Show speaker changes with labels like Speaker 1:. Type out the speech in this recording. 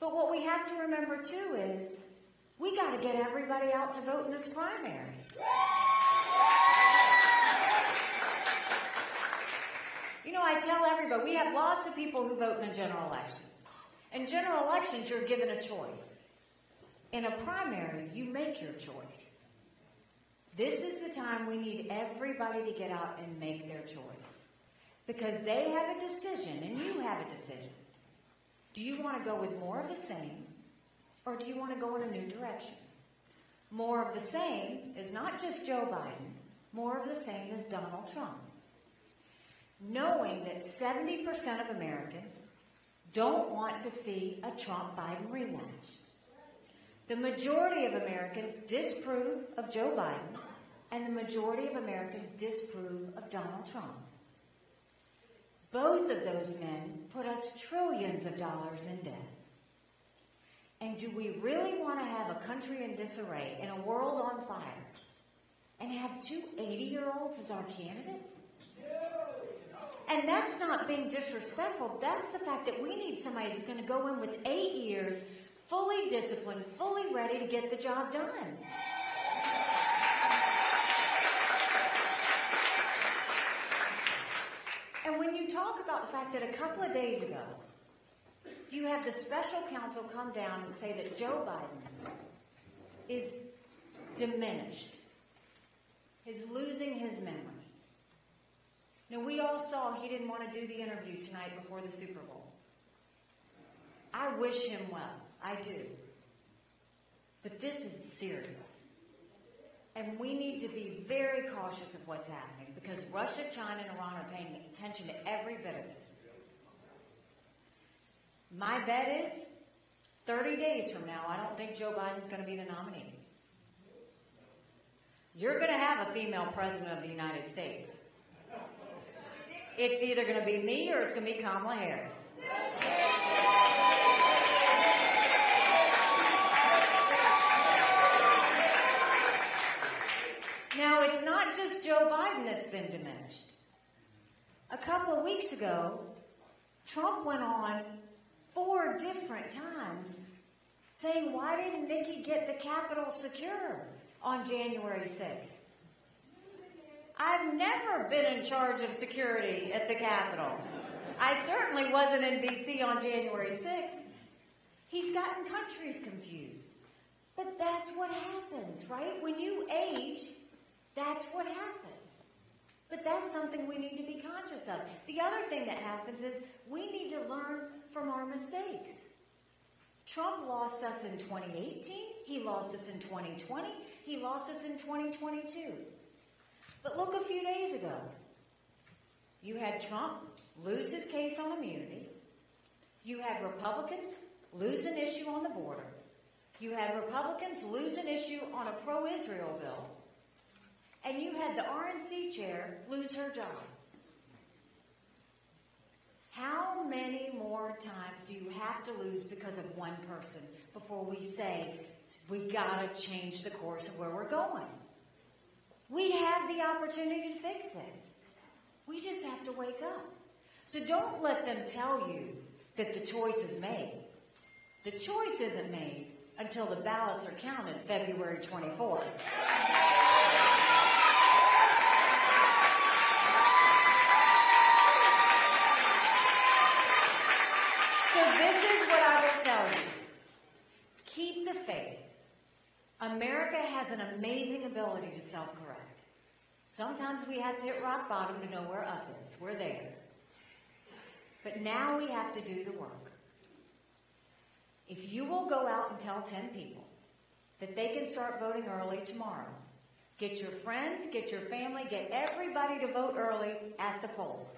Speaker 1: But what we have to remember too is we got to get everybody out to vote in this primary. You know, I tell everybody, we have lots of people who vote in a general election. In general elections, you're given a choice. In a primary, you make your choice. This is the time we need everybody to get out and make their choice. Because they have a decision, and you have a decision. Do you want to go with more of the same, or do you want to go in a new direction? More of the same is not just Joe Biden. More of the same is Donald Trump. Knowing that 70% of Americans don't want to see a Trump-Biden rematch. The majority of Americans disapprove of Joe Biden, and the majority of Americans disapprove of Donald Trump. Both of those men put us trillions of dollars in debt. And do we really want to have a country in disarray and a world on fire and have two 80-year-olds as our candidates? And that's not being disrespectful. That's the fact that we need somebody who's going to go in with 8 years, fully disciplined, fully ready to get the job done. And when you talk about the fact that a couple of days ago, you have the special counsel come down and say that Joe Biden is diminished, is losing his memory. Now, we all saw he didn't want to do the interview tonight before the Super Bowl. I wish him well. I do. But this is serious. And we need to be very cautious of what's happening because Russia, China, and Iran are paying attention to every bit of this. My bet is 30 days from now, I don't think Joe Biden's going to be the nominee. You're going to have a female president of the United States. It's either going to be me or it's going to be Kamala Harris. Now, it's not just Joe Biden that's been diminished. A couple of weeks ago, Trump went on 4 different times saying, why didn't Nikki get the Capitol secure on January 6th? I've never been in charge of security at the Capitol. I certainly wasn't in D.C. on January 6th. He's gotten countries confused. But that's what happens, right? When you age, that's what happens. But that's something we need to be conscious of. The other thing that happens is we need to learn from our mistakes. Trump lost us in 2018. He lost us in 2020. He lost us in 2022. But look a few days ago. You had Trump lose his case on immunity. You had Republicans lose an issue on the border. You had Republicans lose an issue on a pro-Israel bill. And you had the RNC chair lose her job. How many more times do you have to lose because of one person before we say, we got to change the course of where we're going? We have the opportunity to fix this. We just have to wake up. So don't let them tell you that the choice is made. The choice isn't made until the ballots are counted February 24th. So this is what I will tell you. Keep the faith. America has an amazing ability to self-correct. Sometimes we have to hit rock bottom to know where up is. We're there. But now we have to do the work. If you will go out and tell 10 people that they can start voting early tomorrow, get your friends, get your family, get everybody to vote early at the polls.